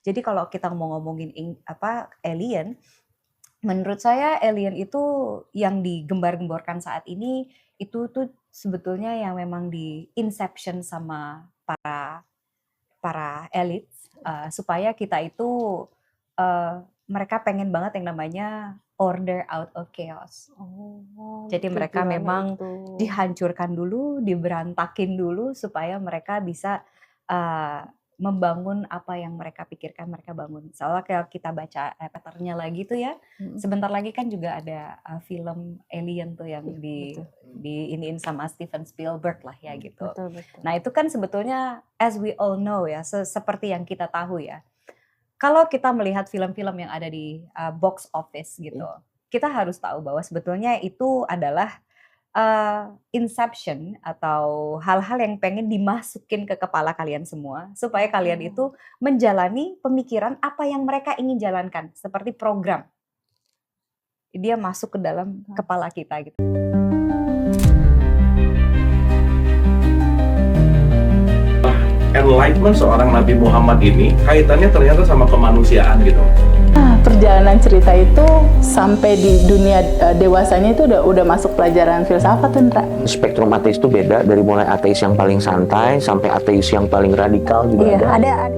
Jadi kalau kita mau ngomongin alien, menurut saya alien itu yang digembar-gemborkan saat ini, itu tuh sebetulnya yang memang di inception sama para elit, supaya kita itu, mereka pengen banget yang namanya order out of chaos. Jadi mereka Tujuannya memang itu. dihancurkan dulu, diberantakin dulu supaya mereka bisa, membangun apa yang mereka pikirkan mereka bangun. Soalnya kalau kita baca, pattern-nya lagi tuh ya, sebentar lagi kan juga ada, film Alien tuh yang Betul. diiniin sama Steven Spielberg lah ya gitu. Betul, betul. Nah itu kan sebetulnya as we all know ya, seperti yang kita tahu ya, kalau kita melihat film-film yang ada di, box office gitu, kita harus tahu bahwa sebetulnya itu adalah inception atau hal-hal yang pengen dimasukin ke kepala kalian semua, supaya kalian itu menjalani pemikiran apa yang mereka ingin jalankan, seperti program. Dia masuk ke dalam kepala kita gitu. Enlightenment seorang Nabi Muhammad ini kaitannya ternyata sama kemanusiaan gitu. Nah, perjalanan cerita itu sampai di dunia dewasanya itu udah masuk pelajaran filsafat, Indra. Spektrum ateis itu beda, dari mulai ateis yang paling santai sampai ateis yang paling radikal juga ada.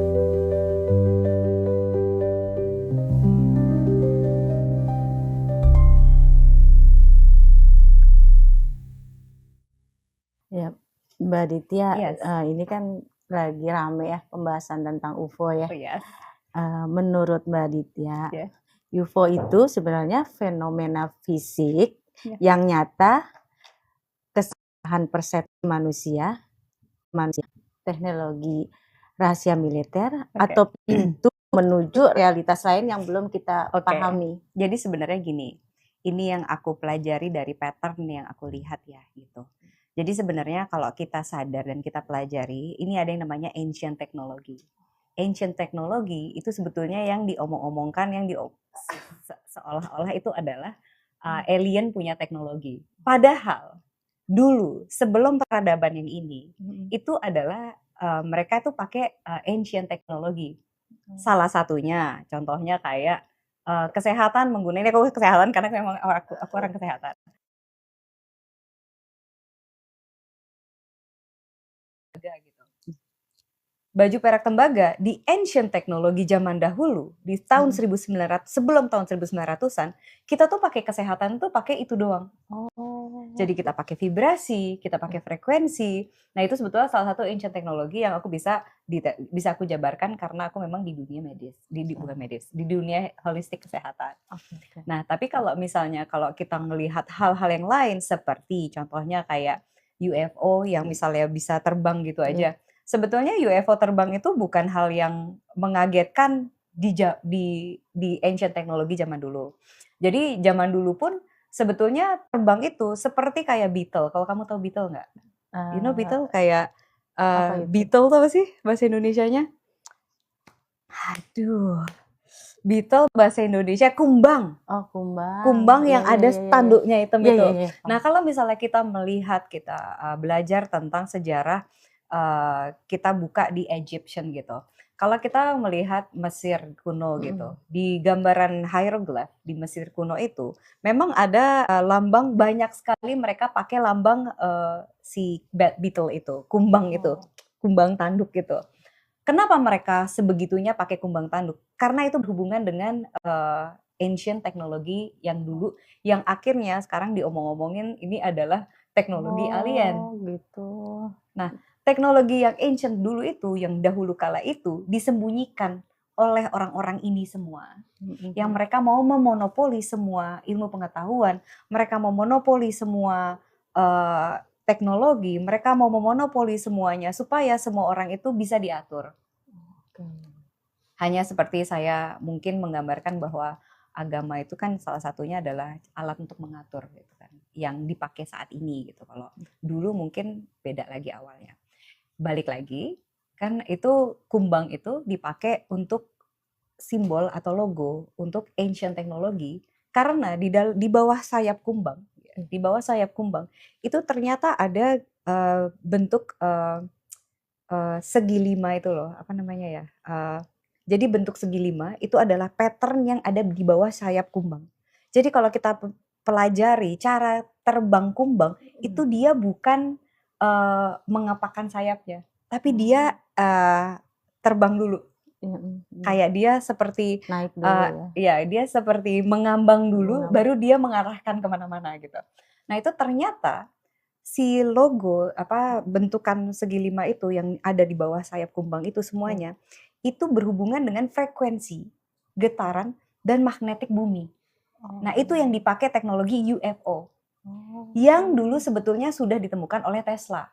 Ya, Mbak Ditya, Yes. ini kan lagi rame ya pembahasan tentang UFO ya. Oh yes. Menurut Mbak Ditya, Yeah. UFO itu sebenarnya fenomena fisik Yeah. yang nyata, kesalahan persepsi manusia, teknologi rahasia militer, atau pintu menuju realitas lain yang belum kita pahami. Jadi sebenarnya gini, ini yang aku pelajari dari pattern yang aku lihat ya gitu. Jadi sebenarnya kalau kita sadar dan kita pelajari, ini ada yang namanya ancient technology. Ancient technology itu sebetulnya yang diomong-omongkan, yang seolah-olah itu adalah alien punya teknologi. Padahal dulu sebelum peradaban yang ini, itu adalah mereka tuh pakai ancient technology. Salah satunya, contohnya kayak kesehatan, menggunakan aku kesehatan karena memang aku orang kesehatan. Gitu. Baju perak tembaga di ancient teknologi zaman dahulu di tahun 1900 sebelum tahun 1900-an kita tuh pakai kesehatan tuh pakai itu doang. Jadi kita pakai vibrasi, kita pakai frekuensi. Nah itu sebetulnya salah satu ancient teknologi yang aku bisa aku jabarkan karena aku memang di dunia medis, bukan medis, di dunia holistik kesehatan. Nah tapi kalau misalnya kalau kita melihat hal-hal yang lain seperti contohnya kayak UFO yang misalnya bisa terbang gitu aja. Sebetulnya UFO terbang itu bukan hal yang mengagetkan di ancient teknologi zaman dulu. Jadi zaman dulu pun sebetulnya terbang itu seperti kayak beetle. Kalau kamu tahu beetle nggak? You know beetle kayak beetle tuh apa sih bahasa Indonesianya? Aduh, beetle bahasa Indonesia kumbang. Oh, kumbang. Kumbang yang ada tanduknya hitam itu. Nah kalau misalnya kita melihat, kita belajar tentang sejarah, kita buka di Egyptian gitu. Kalau kita melihat Mesir kuno gitu, di gambaran hieroglyph di Mesir kuno itu, memang ada lambang, banyak sekali mereka pakai lambang si beetle itu, kumbang itu, kumbang tanduk gitu. Kenapa mereka sebegitunya pakai kumbang tanduk? Karena itu berhubungan dengan ancient teknologi yang dulu, yang akhirnya sekarang diomong-omongin ini adalah teknologi alien. Gitu. Nah, teknologi yang ancient dulu itu, yang dahulu kala itu disembunyikan oleh orang-orang ini semua. Yang mereka mau memonopoli semua ilmu pengetahuan, mereka mau monopoli semua teknologi, mereka mau memonopoli semuanya supaya semua orang itu bisa diatur. Hanya seperti saya mungkin menggambarkan bahwa agama itu kan salah satunya adalah alat untuk mengatur gitu kan, yang dipakai saat ini gitu. Kalau dulu mungkin beda lagi awalnya. Balik lagi, kan itu kumbang itu dipakai untuk simbol atau logo untuk ancient teknologi karena di bawah sayap kumbang, itu ternyata ada bentuk segi lima itu loh, apa namanya ya? Jadi bentuk segi 5 itu adalah pattern yang ada di bawah sayap kumbang. Jadi kalau kita pelajari cara terbang kumbang, itu dia bukan mengepakkan sayapnya, tapi dia terbang dulu. Kayak dia seperti naik dulu ya dia seperti mengambang dulu, Mengambang. baru dia mengarahkan kemana-mana gitu. Nah itu ternyata si logo bentukan segi 5 itu yang ada di bawah sayap kumbang itu semuanya itu berhubungan dengan frekuensi, getaran, dan magnetik bumi. Nah itu yang dipakai teknologi UFO yang dulu sebetulnya sudah ditemukan oleh Tesla.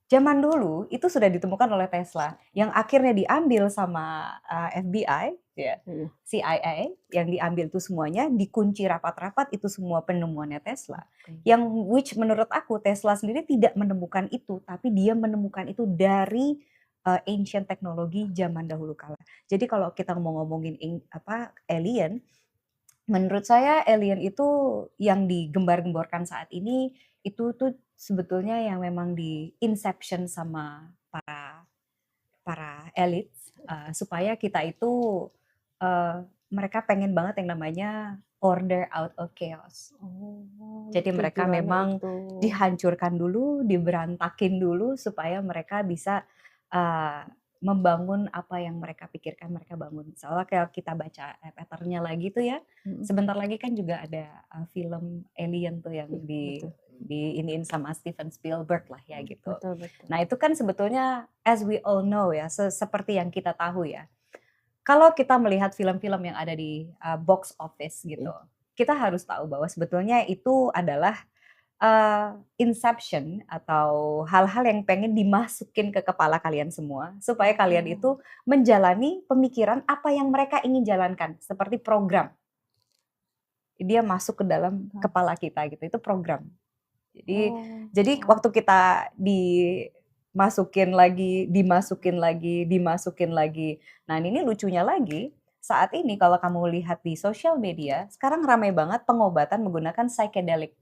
Zaman dulu itu sudah ditemukan oleh Tesla, yang akhirnya diambil sama FBI, ya, CIA, yang diambil itu semuanya, dikunci rapat-rapat itu semua penemuannya Tesla. Yang which menurut aku Tesla sendiri tidak menemukan itu, tapi dia menemukan itu dari ancient teknologi zaman dahulu kala. Jadi kalau kita mau ngomongin alien, menurut saya alien itu yang digembar-gemborkan saat ini itu tuh sebetulnya yang memang di inception sama para elit supaya kita itu mereka pengen banget yang namanya order out of chaos. Jadi mereka memang dihancurkan dulu, diberantakin dulu supaya mereka bisa membangun apa yang mereka pikirkan mereka bangun. Soalnya kalau kita baca patternnya lagi tuh ya, sebentar lagi kan juga ada film Alien tuh yang diiniin sama Steven Spielberg lah ya gitu. Betul. Nah itu kan sebetulnya as we all know ya, seperti yang kita tahu ya. Kalau kita melihat film-film yang ada di box office gitu, kita harus tahu bahwa sebetulnya itu adalah inception atau hal-hal yang pengen dimasukin ke kepala kalian semua supaya kalian itu menjalani pemikiran apa yang mereka ingin jalankan seperti program. Dia masuk ke dalam kepala kita gitu, itu program. Jadi waktu kita dimasukin lagi. Nah ini lucunya lagi, saat ini kalau kamu lihat di sosial media, sekarang ramai banget pengobatan menggunakan psychedelic.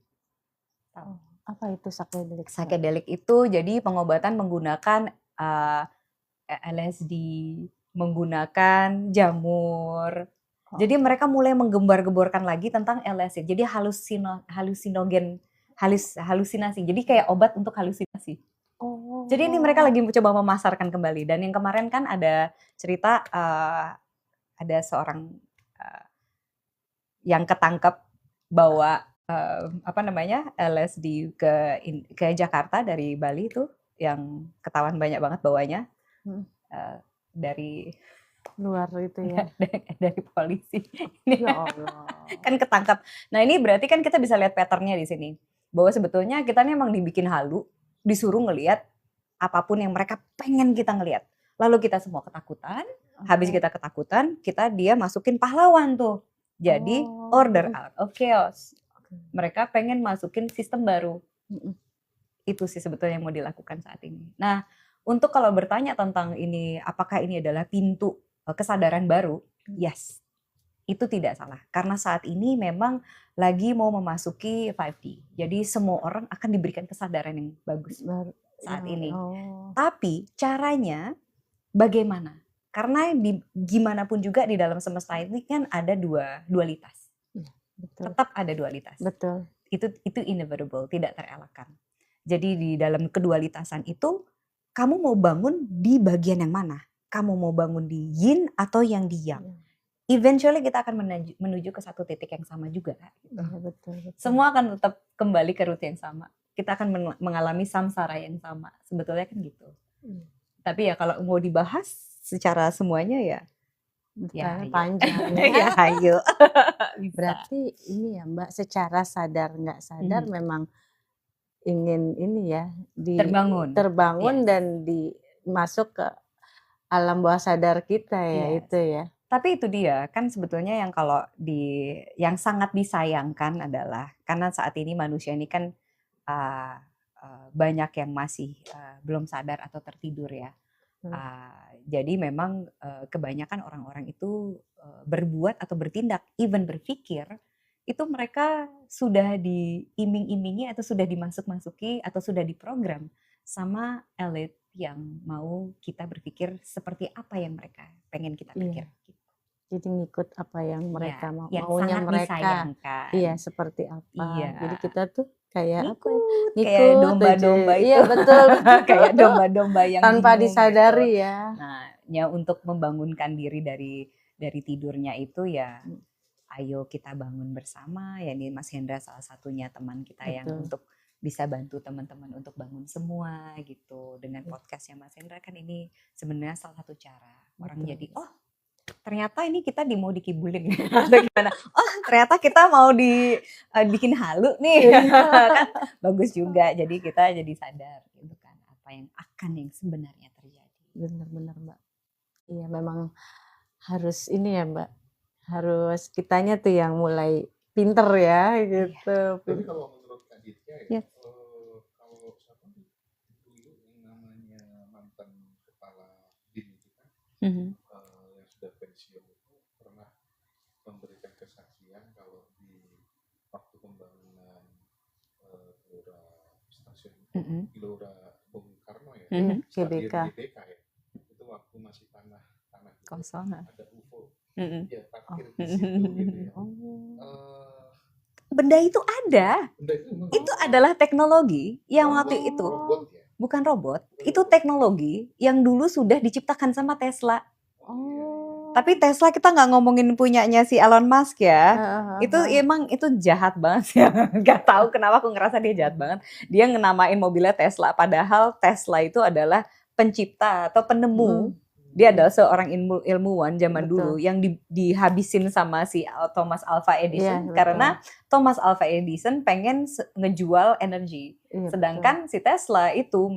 Apa itu psychedelic? Psychedelic itu jadi pengobatan menggunakan LSD, menggunakan jamur. Jadi mereka mulai menggembar-gemborkan lagi tentang LSD. Jadi halusinasi. Jadi kayak obat untuk halusinasi. Jadi ini mereka lagi mencoba memasarkan kembali. Dan yang kemarin kan ada cerita ada seorang yang ketangkep bawa LSD ke Jakarta dari Bali tuh, yang ketahuan banyak banget bawanya dari luar itu ya. dari polisi. Ya Allah. Kan ketangkap. Nah ini berarti kan kita bisa lihat patternnya di sini. Bahwa sebetulnya kita memang dibikin halu, disuruh ngelihat apapun yang mereka pengen kita ngelihat. Lalu kita semua ketakutan, habis kita ketakutan, dia masukin pahlawan tuh. Jadi order out of chaos. Mereka pengen masukin sistem baru. Itu sih sebetulnya yang mau dilakukan saat ini. Nah, untuk kalau bertanya tentang ini, apakah ini adalah pintu kesadaran baru? Yes, itu tidak salah. Karena saat ini memang lagi mau memasuki 5D. Jadi semua orang akan diberikan kesadaran yang bagus saat ini. Tapi caranya bagaimana? Karena gimana pun juga di dalam semesta ini kan ada dualitas. Betul. Tetap ada dualitas. Betul. Itu inevitable, tidak terelakkan. Jadi di dalam kedualitasan itu, kamu mau bangun di bagian yang mana? Kamu mau bangun di yin atau yang di yang? Eventually kita akan menuju ke satu titik yang sama juga. Gitu. Betul. Semua akan tetap kembali ke rute yang sama. Kita akan mengalami samsara yang sama. Sebetulnya kan gitu. Tapi ya kalau mau dibahas secara semuanya ya panjang. Ya ayo. Berarti ini ya Mbak, secara sadar nggak sadar memang ingin ini ya terbangun dan masuk ke alam bawah sadar kita ya. Itu ya. Tapi itu dia kan sebetulnya yang yang sangat disayangkan adalah karena saat ini manusia ini kan banyak yang masih belum sadar atau tertidur ya. Jadi memang kebanyakan orang-orang itu berbuat atau bertindak, even berpikir, itu mereka sudah diiming-imingi atau sudah dimasuk-masuki atau sudah diprogram sama elit yang mau kita berpikir seperti apa yang mereka pengen kita pikir. Jadi ngikut apa yang mereka mau, yang maunya sangat mereka. disayangkan. Iya, seperti apa. Jadi kita tuh kayak kayak domba-domba itu. Iya, betul. Kayak domba-domba yang tanpa bingung disadari gitu. ya. Nah, ya untuk membangunkan diri dari tidurnya itu ya, ayo kita bangun bersama. Ya ini Mas Hendra salah satunya teman kita yang untuk bisa bantu teman-teman untuk bangun semua gitu. Dengan podcastnya Mas Hendra kan ini sebenarnya salah satu cara orang jadi ternyata ini kita mau dikibulin atau gimana? Oh ternyata kita mau bikin halu nih, kan bagus juga. Jadi kita jadi sadar gitu kan apa yang sebenarnya terjadi. Benar-benar Mbak. Iya memang harus ini ya Mbak, harus kitanya tuh yang mulai pinter ya gitu. Tapi kalau menurut Kak Ditya ya, kalau siapa dulu yang namanya mantan kepala BIN itu kan, yang sudah pensiun itu pernah memberikan kesaksian kalau di waktu pembangunan Gelora Stasiun Gelora Bung Karno ya, GBK ya, itu waktu masih tanah kosong, ada UFO, ya parkir di situ gitu ya. Benda itu ada. Itu adalah teknologi yang waktu itu robot ya? Bukan robot, itu teknologi yang dulu sudah diciptakan sama Tesla. Tapi Tesla kita nggak ngomongin punyanya si Elon Musk ya. Itu emang itu jahat banget ya. Gak tahu kenapa aku ngerasa dia jahat banget. Dia ngenamain mobilnya Tesla, padahal Tesla itu adalah pencipta atau penemu. Dia adalah seorang ilmuwan zaman dulu yang dihabisin sama si Thomas Alva Edison karena Thomas Alva Edison pengen ngejual energi. Sedangkan si Tesla itu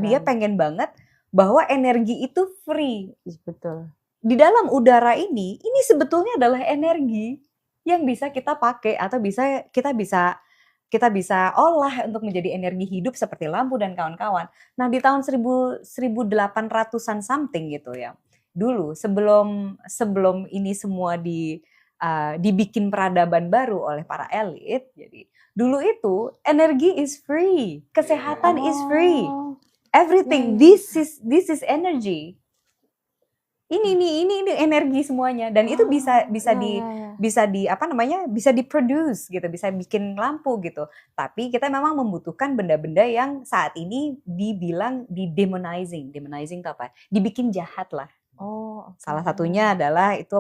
dia pengen banget bahwa energi itu free. Betul. Di dalam udara ini sebetulnya adalah energi yang bisa kita pakai atau kita bisa olah untuk menjadi energi hidup seperti lampu dan kawan-kawan. Nah di tahun 1800-an something gitu ya. Dulu sebelum ini semua dibikin peradaban baru oleh para elit. Jadi dulu itu energi is free, kesehatan is free, everything. This is energy. Ini energi semuanya dan itu bisa diproduce gitu, bisa bikin lampu gitu. Tapi kita memang membutuhkan benda-benda yang saat ini dibilang demonizing itu apa? Dibikin jahat lah. Salah satunya adalah itu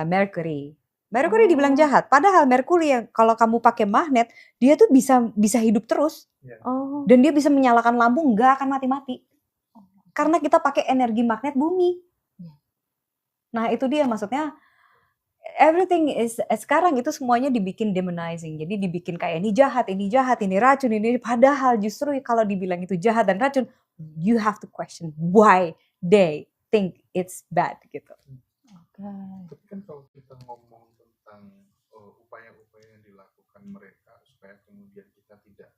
mercury. Mercury dibilang jahat, padahal mercury yang kalau kamu pakai magnet, dia tuh bisa hidup terus. Dan dia bisa menyalakan lampu nggak akan mati-mati. Karena kita pakai energi magnet bumi. Nah itu dia maksudnya everything is sekarang itu semuanya dibikin demonizing. Jadi dibikin kayak ini jahat, ini racun, ini padahal justru kalau dibilang itu jahat dan racun, you have to question why they think it's bad gitu. Tapi kan kalau kita ngomong tentang upaya-upaya yang dilakukan mereka supaya kemudian kita tidak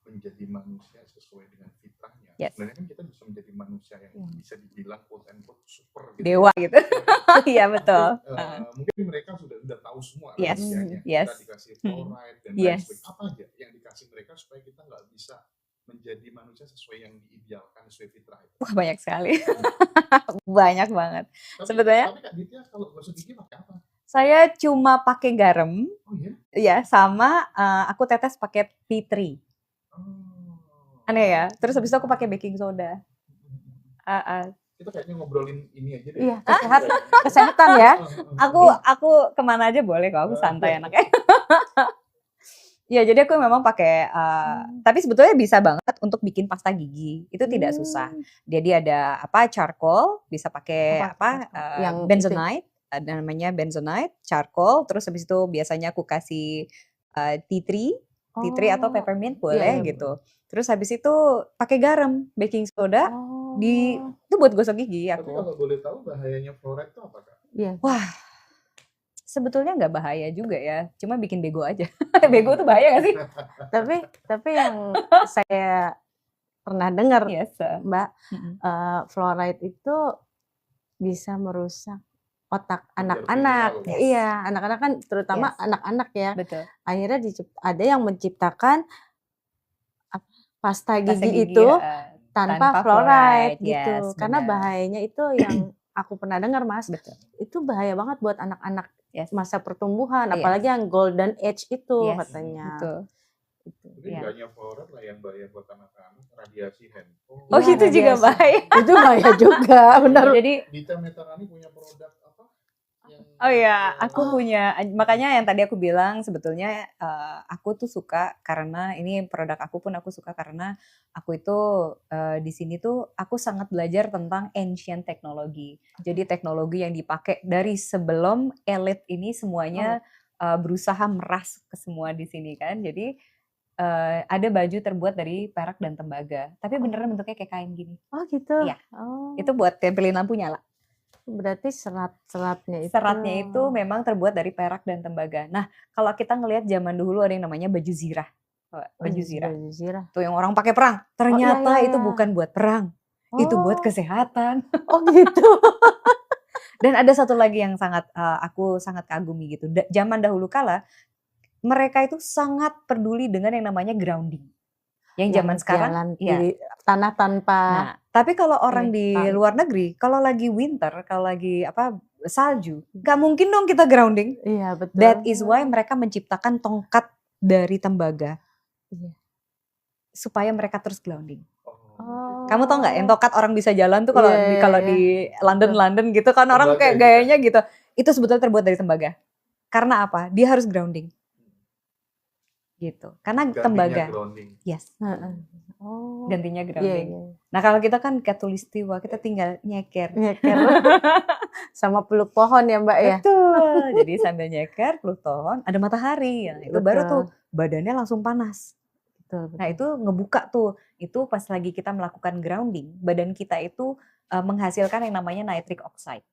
menjadi manusia sesuai dengan fitrahnya. Sebenarnya kan kita bisa menjadi manusia yang bisa dibilang quote and quote super gitu. Dewa gitu. Iya betul. Mungkin mereka sudah tahu semua rahasianya. Kita dikasih fluoride dan lain sebagainya. Apa aja yang dikasih mereka supaya kita nggak bisa menjadi manusia sesuai yang diidealkan sesuai fitrah itu? Wah banyak sekali. Banyak banget. Sebetulnya. Tapi Kak Ditya kalau gosok gigi pakai apa? Saya cuma pakai garam. Ya sama aku tetes pakai tea tree. Aneh ya. Terus habis itu aku pakai baking soda. Kita kayaknya ngobrolin ini aja deh. Iya, kesehatan ya. Aku kemana aja boleh kok. Aku santai anaknya. Ya jadi aku memang pakai. Tapi sebetulnya bisa banget untuk bikin pasta gigi. Itu tidak susah. Jadi ada charcoal. Bisa pakai yang bentonite. Ada namanya bentonite, charcoal. Terus habis itu biasanya aku kasih tea tree atau peppermint boleh gitu. Terus habis itu pakai garam, baking soda, itu buat gosok gigi aku. Tapi kalau boleh tahu bahayanya fluoride itu apa Kak? Wah, sebetulnya nggak bahaya juga ya, cuma bikin bego aja. Bego tuh bahaya nggak sih? tapi yang saya pernah dengar, Mbak, fluoride itu bisa merusak otak anak-anak. Iya, anak-anak kan terutama anak-anak ya. Betul. Akhirnya ada yang menciptakan pasta gigi itu tanpa fluoride gitu. Karena bahayanya itu yang aku pernah dengar, Mas. Betul. Itu bahaya banget buat anak-anak masa pertumbuhan, Yes. apalagi yang golden age itu katanya. Betul. Jadi nggak hanya fluoride lah yang bahaya buat anak-anak, radiasi handphone. Oh, itu juga bahaya. Itu bahaya juga, benar. Jadi Dita Metarani punya produk apa? Oh iya, aku punya, makanya yang tadi aku bilang sebetulnya aku tuh suka karena ini produk aku pun aku suka karena aku itu di sini tuh aku sangat belajar tentang ancient teknologi. Jadi teknologi yang dipakai dari sebelum elit ini semuanya berusaha meras ke semua di sini kan. Jadi ada baju terbuat dari perak dan tembaga, tapi beneran bentuknya kayak kain gini. Oh gitu. Iya. Itu buat tempelin lampu nyala. Berarti seratnya itu memang terbuat dari perak dan tembaga. Nah, kalau kita ngelihat zaman dulu ada yang namanya baju zirah. Baju zirah. Tuh yang orang pakai perang. Ternyata itu bukan buat perang. Itu buat kesehatan. Oh gitu. Dan ada satu lagi yang sangat aku sangat kagumi gitu. Zaman dahulu kala mereka itu sangat peduli dengan yang namanya grounding. Yang zaman sekarang di tanah tanpa. Nah, tapi kalau orang di luar negeri, kalau lagi winter, kalau lagi salju, nggak mungkin dong kita grounding. Iya betul. That is why mereka menciptakan tongkat dari tembaga, supaya mereka terus grounding. Kamu tau nggak yang tongkat orang bisa jalan tuh kalau di London gitu kan orang kayak gayanya gitu. Itu sebetulnya terbuat dari tembaga. Karena apa? Dia harus grounding. Gitu. Karena tembaga. Grounding. Yes. Gantinya grounding. Nah kalau kita kan katulistiwa, kita tinggal nyeker. Sama peluk pohon ya Mbak ya. Betul. Jadi sambil nyeker, peluk pohon, ada matahari. Ya. Itu baru tuh badannya langsung panas. Betul. Nah itu ngebuka tuh. Itu pas lagi kita melakukan grounding, badan kita itu menghasilkan yang namanya nitric oxide.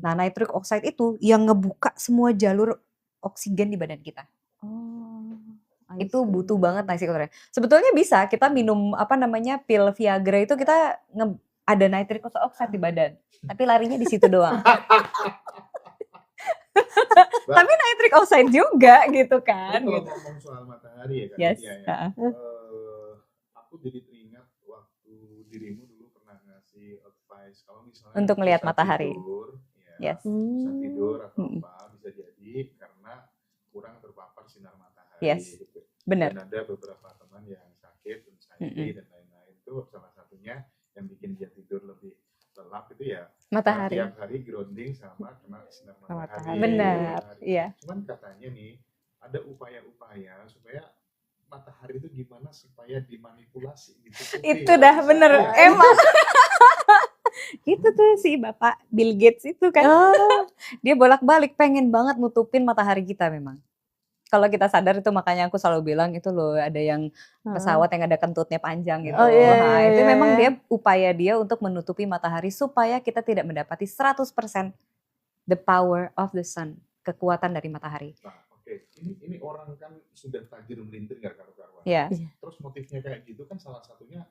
Nah nitric oxide itu yang ngebuka semua jalur oksigen di badan kita. Itu butuh banget nitric oxide. Sebetulnya bisa kita minum pil Viagra itu kita ada nitric oxide di badan, tapi larinya di situ doang. Tapi nitric oxide juga gitu kan. Kalau ngomong soal matahari ya kan. Yes. Aku jadi teringat waktu dirimu dulu pernah ngasih advice kalau misalnya untuk melihat matahari. Tidur, bisa tidur atau apa bisa jadi karena kurang terpapar sinar matahari. Yes. Benar. Dan ada beberapa teman yang sakit, anxiety dan lain-lain itu salah satunya yang bikin dia tidur lebih lelap itu ya matahari. Tiap hari grounding sama kena sinar matahari. Benar. Iya. Cuman katanya nih ada upaya-upaya supaya matahari itu gimana supaya dimanipulasi gitu. Itu dah bener emang. Itu tuh si Bapak Bill Gates itu kan. Dia bolak-balik pengen banget nutupin matahari kita memang. Kalau kita sadar itu makanya aku selalu bilang itu loh ada yang pesawat yang ada kentutnya panjang gitu. Itu memang dia upaya dia untuk menutupi matahari supaya kita tidak mendapati 100% the power of the sun, kekuatan dari matahari. Nah, ini orang kan sudah tajir melintir nggak karu-karuan. Terus motifnya kayak gitu kan salah satunya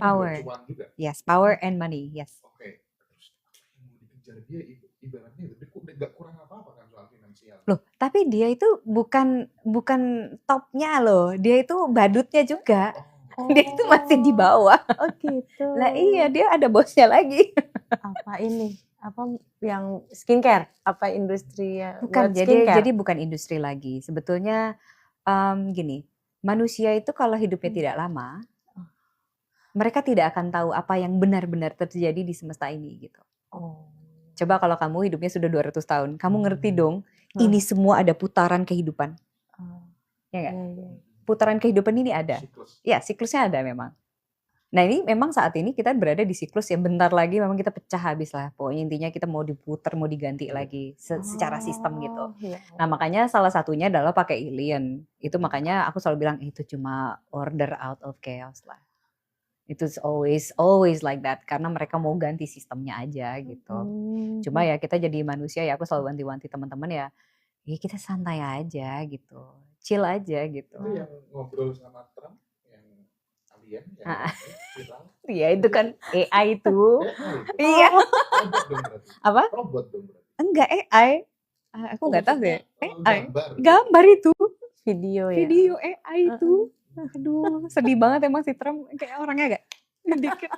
power juga. Yes, power and money. Yes. Terus apa yang mau dikejar dia ibaratnya dia nggak kurang apa-apa kan soal finansial. Loh, tapi dia itu bukan topnya loh. Dia itu badutnya juga. Dia itu masih di bawah. Oh gitu. Lah iya, dia ada bosnya lagi. Apa ini? Apa yang skincare? Apa industri ya? Bukan, jadi bukan industri lagi. Sebetulnya gini, manusia itu kalau hidupnya tidak lama, mereka tidak akan tahu apa yang benar-benar terjadi di semesta ini gitu. Coba kalau kamu hidupnya sudah 200 tahun, kamu ngerti dong, ini semua ada putaran kehidupan. Ya nggak? Putaran kehidupan ini ada. Ya, siklusnya ada memang. Nah ini memang saat ini kita berada di siklus yang bentar lagi memang kita pecah habis lah. Pokoknya intinya kita mau diputar, mau diganti lagi secara sistem gitu. Nah makanya salah satunya adalah pakai alien. Itu makanya aku selalu bilang itu cuma order out of chaos lah. Itu always like that karena mereka mau ganti sistemnya aja gitu. Cuma ya kita jadi manusia ya aku selalu wanti-wanti teman-teman ya kita santai aja gitu, chill aja gitu. Itu yang ngobrol sama Trump yang alien yang viral. Iya itu kan AI itu. Iya. Robot dong berarti. Apa? Robot dong berarti. Enggak AI. Aku nggak tahu deh. AI. Gambar itu. Video ya. Video AI itu. Aduh, sedih banget emang si Trump kayak orangnya agak Dikit.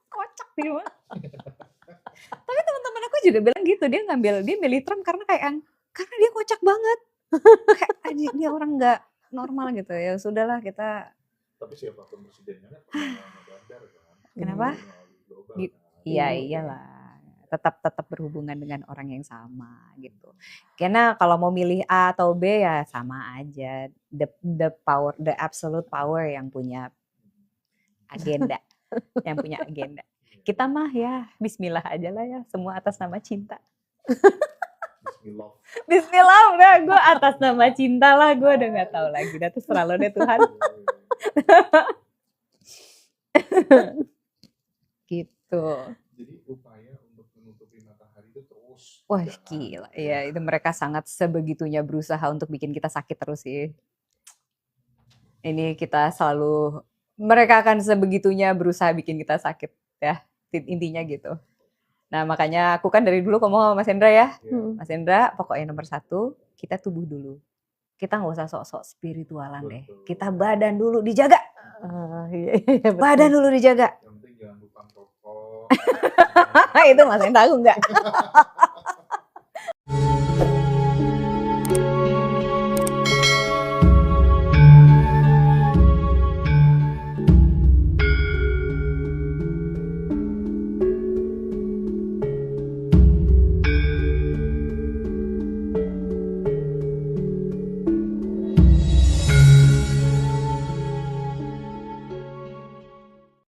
Kocak dia mah. Tapi teman-teman aku juga bilang gitu, dia milih Trump karena karena dia kocak banget. Kayak anjing, dia orang nggak normal gitu. Ya sudahlah kita. Tapi siapapun presidennya kan pernah ngegadar kan. Kenapa? Global kan. Iya iyalah. Tetap berhubungan dengan orang yang sama gitu. Karena kalau mau milih A atau B ya sama aja. The power, the absolute power yang punya agenda. Yang punya agenda. Kita mah ya bismillah aja lah ya. Semua atas nama cinta. Bismillah. Bismillah udah gue atas nama cinta lah. Gue udah gak tahu lagi. Udah terserah lo deh Tuhan. Gitu. Jadi upaya untuk menutupi matahari itu terus. Wah gila. Iya itu mereka sangat sebegitunya berusaha untuk bikin kita sakit terus sih. Ini kita selalu, mereka akan sebegitunya berusaha bikin kita sakit ya. Intinya gitu. Nah makanya aku kan dari dulu ngomong sama Mas Hendra ya. Mas Hendra pokoknya nomor 1 kita tubuh dulu. Kita nggak usah sok-sok spiritualan deh. Kita badan dulu dijaga. Iya, Badan dulu dijaga. Yang penting jangan lupa rokok. Itu Mas Hendra aku enggak.